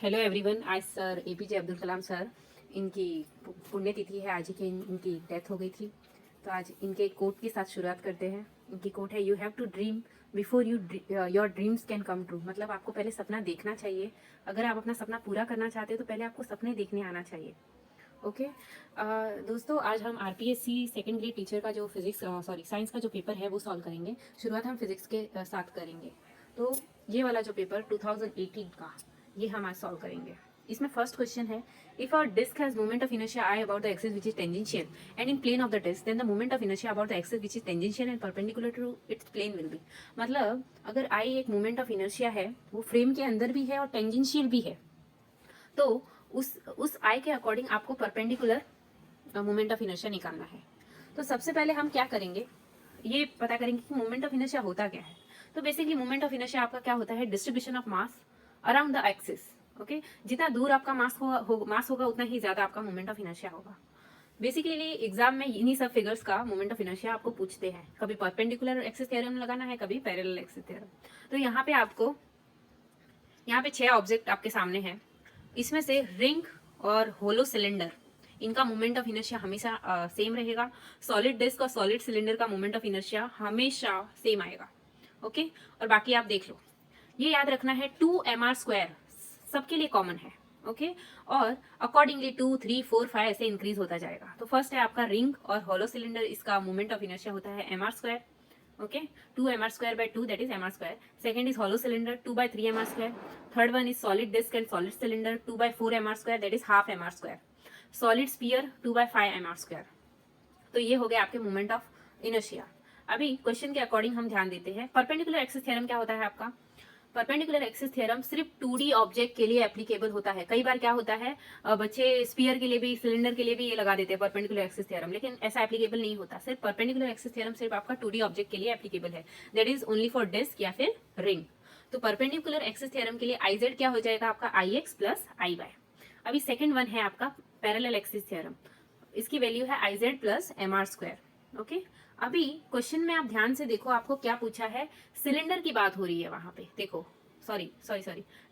Hello everyone. आज sir APJ Abdul Kalam sir इनकी पुण्यतिथि है। आज ही की इनकी डेथ हो गई थी, तो आज इनके एक कोट के साथ शुरुआत करते हैं। इनकी कोट है, you have to dream before your dreams can come true. मतलब आपको पहले सपना देखना चाहिए। अगर आप अपना सपना पूरा करना चाहते हो तो पहले आपको सपने देखने आना चाहिए। ओके दोस्तों, आज हम आरपीएससी सेकेंड ग्रेड टीचर का जो साइंस का जो पेपर है वो सॉल्व करेंगे। शुरुआत हम फिजिक्स के साथ करेंगे। तो ये वाला जो पेपर 2018 का, ये हम आज सॉल्व करेंगे। इसमें फर्स्ट क्वेश्चन है, if our disc has moment of inertia I about the axis which is tangential and in plane of the disc, then the moment of inertia about the axis which is tangential and perpendicular to its plane will be. मतलब अगर आई एक moment of inertia है, वो frame के अंदर भी है और टेंजेंशियल भी है, तो उस आई के अकॉर्डिंग आपको परपेंडिकुलर मोमेंट ऑफ इनर्शिया निकालना है। तो सबसे पहले हम क्या करेंगे, ये पता करेंगे कि मोमेंट ऑफ इनर्शिया होता क्या है। तो बेसिकली मोमेंट ऑफ इनर्शिया आपका क्या होता है, distribution of mass around the axis. Okay, जितना दूर आपका मास होगा उतना ही ज्यादा आपका मोमेंट ऑफ इनर्शिया होगा। बेसिकली एग्जाम में इन्हीं सब फिगर्स का मोमेंट ऑफ इनर्शिया आपको पूछते हैं। कभी परपेंडिकुलर एक्सिस थ्योरम लगाना है, कभी पैरेलल एक्सिस थ्योरम। तो यहाँ पे 6 ऑब्जेक्ट आपके सामने हैं। इसमें से रिंग और होलो सिलेंडर, इनका मोमेंट ऑफ इनर्शिया हमेशा सेम रहेगा। सॉलिड डिस्क और सॉलिड सिलेंडर का मोमेंट ऑफ इनर्शिया हमेशा सेम आएगा। ओके, और बाकी आप देख लो। ये याद रखना है 2mr² सबके लिए कॉमन है। ओके, और अकॉर्डिंगली 2, 3, 4, 5 ऐसे इंक्रीज होता जाएगा। तो फर्स्ट है आपका रिंग और होलो सिलेंडर, इसका मोमेंट ऑफ इनर्शिया होता है mr²। okay, 2mr² by 2, that is mr². Second is hollow cylinder, 2 by 3 mr². Third one is solid disk and solid cylinder, 2 by 4 mr², that is half mr². Solid sphere, 2 by 5 mr². तो ये हो गया आपके moment of inertia. अभी question के according हम ध्यान देते हैं। परपेंडिकुलर एक्सिस थ्योरम क्या होता है आपका, परपेंडिकुलर एक्सिस थ्योरम सिर्फ 2D ऑब्जेक्ट के लिए एप्लीकेबल होता है। कई बार क्या होता है, बच्चे स्फीयर के लिए भी, सिलेंडर के लिए भी ये लगा देते हैं परपेंडिकुलर एक्सिस थ्योरम, लेकिन ऐसा एप्लीकेबल नहीं होता। सिर्फ परपेंडिकुलर एक्सिस थ्योरम सिर्फ आपका 2D ऑब्जेक्ट के लिए एप्लीकेबल है, that is only for disc या फिर रिंग। तो परपेंडिकुलर एक्सिस थ्योरम के लिए IZ क्या हो जाएगा आपका, IX प्लस IY। अभी सेकेंड वन है आपका पैरेलल एक्सिस थ्योरम, इसकी वैल्यू है IZ प्लस mr²। ओके, अभी क्वेश्चन में आप ध्यान से देखो, आपको क्या पूछा है, सिलेंडर की बात हो रही है वहां पे। देखो, सॉरी,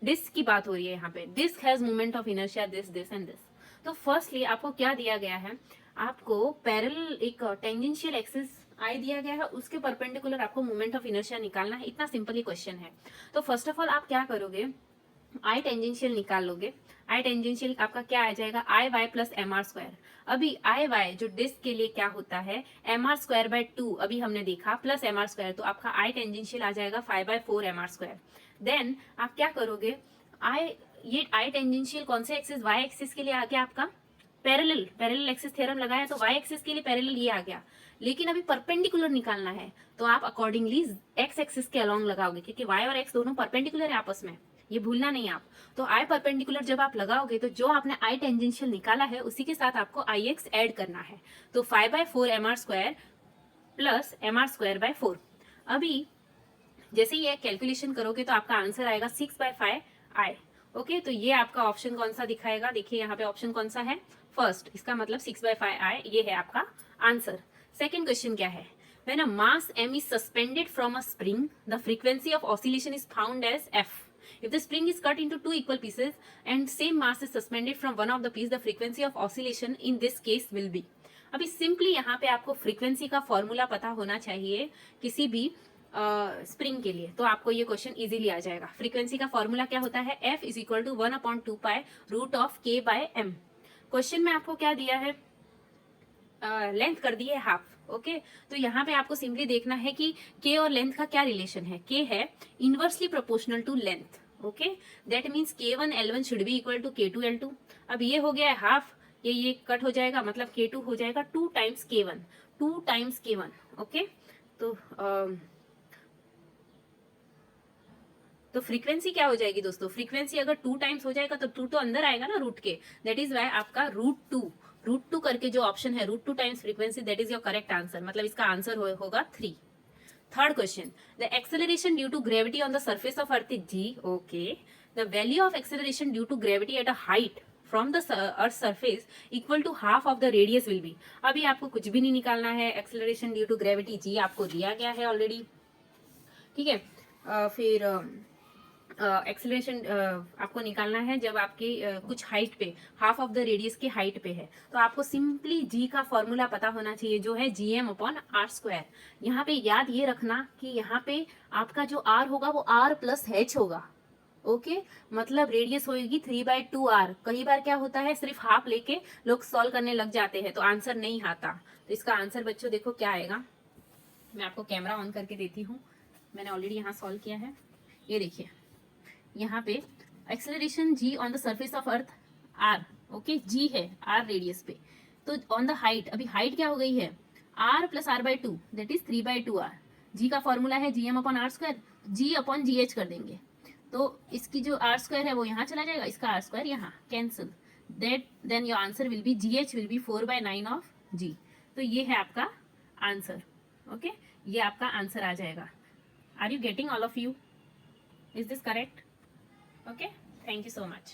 डिस्क की बात हो रही है यहाँ पे। Disc has moment of inertia this and this. तो फर्स्टली आपको क्या दिया गया है, आपको पैरेलल एक टेंजेंशियल एक्सिस आई दिया गया है, उसके परपेंडिकुलर आपको मोमेंट ऑफ इनर्शिया निकालना है। इतना सिंपल ही क्वेश्चन है। तो फर्स्ट ऑफ ऑल आप क्या करोगे, आई टेंजेंशियल निकाल लोगे। आई टेंजेंशियल आपका क्या आ जाएगा, IY प्लस mr²। अभी IY जो डिस्क के लिए क्या होता है, mr²/2 अभी हमने देखा, प्लस mr², तो आपका आई टेंजेंशियल आ जाएगा 5/4 mr²। देन आप क्या करोगे, ये आई टेंजेंशियल कौन से एक्सिस, y एक्सिस के लिए आ गया आपका पैरेलल एक्सिस थ्योरम लगाया, तो y एक्सिस के लिए पैरेलल ये आ गया। लेकिन अभी परपेंडिकुलर निकालना है, तो आप अकॉर्डिंगली x एक्सिस के अलोंग लगाओगे, क्योंकि y और x दोनों परपेंडिकुलर है आपस में, ये भूलना नहीं आप। तो आई परपेंडिकुलर जब आप लगाओगे, तो जो आपने आई टेंजेंशियल निकाला है उसी के साथ आपको IX ऐड करना है। तो 5/4 mr² प्लस mr²/4। अभी जैसे ही ये कैलकुलेशन करोगे तो आपका आंसर आएगा 6/5 I। ओके, तो ये आपका ऑप्शन कौन सा दिखाएगा, देखिए यहाँ पे ऑप्शन कौन सा है, फर्स्ट। इसका मतलब 6/5 I, ये है आपका आंसर। सेकेंड क्वेश्चन क्या है, when a mass m is suspended from a spring, the frequency of oscillation is found as f. If the spring is cut into 2 equal pieces and same mass is suspended from one of the piece, the frequency of oscillation in this case will be. अभी simply यहाँ पे आपको frequency का formula पता होना चाहिए किसी भी स्प्रिंग के लिए, तो आपको ये क्वेश्चन इजीली आ जाएगा। फ्रीक्वेंसी का फॉर्मूला क्या होता है, F is equal to 1/2π√K/m। Question में आपको क्या दिया है, लेंथ कर दी है हाफ। ओके, तो यहाँ पे आपको सिंपली देखना है कि K और लेंथ का क्या रिलेशन है। K है inversely proportional to length. Okay, that means K1 L1 should be equal to K2 L2। अब ये हो गया है हाफ, ये कट हो जाएगा, मतलब K2 हो जाएगा 2 times K1, 2 times K1। Okay, तो फ्रीक्वेंसी क्या हो जाएगी दोस्तों, फ्रीक्वेंसी अगर 2 टाइम्स हो जाएगा तो 2 तो अंदर आएगा ना रूट के, दैट इज वाई आपका √2 करके जो ऑप्शन है √2 times frequency, that is your correct answer. मतलब इसका आंसर होगा 3। Third question, the acceleration due to gravity on the surface of earth is g। Okay, the value of acceleration due to gravity at a height from the earth surface equal to half of the radius will be. अभी आपको कुछ भी नहीं निकालना है, acceleration due to gravity g आपको दिया गया है ऑलरेडी। ठीक है, फिर एक्सेलरेशन आपको निकालना है जब आपके कुछ हाइट पे, हाफ ऑफ द रेडियस के हाइट पे है, तो आपको सिंपली जी का फॉर्मूला पता होना चाहिए जो है gm/r²। यहाँ पे याद ये रखना कि यहाँ पे आपका जो r होगा वो r+h होगा। ओके मतलब रेडियस होगी 3/2r। कई बार क्या होता है सिर्फ हाफ लेके लोग सॉल्व करने लग जाते हैं तो आंसर नहीं आता। तो इसका आंसर बच्चों देखो क्या आएगा, मैं आपको कैमरा ऑन करके देती हूँ। मैंने ऑलरेडी यहाँ सॉल्व किया है, ये देखिए यहाँ पे acceleration g on the surface of earth r। Okay g है r रेडियस पे, तो ऑन द हाइट, अभी हाइट क्या हो गई है r+r/2 that is 3/2r। g का फॉर्मूला है gm/r², g/gh कर देंगे तो इसकी जो r² है वो यहाँ चला जाएगा, इसका r² यहाँ cancel, that then your answer will be gh will be 4/9 of g। तो ये है आपका आंसर। ओके ये आपका आंसर आ जाएगा। Are you getting all of you? Is this correct? Okay, thank you so much.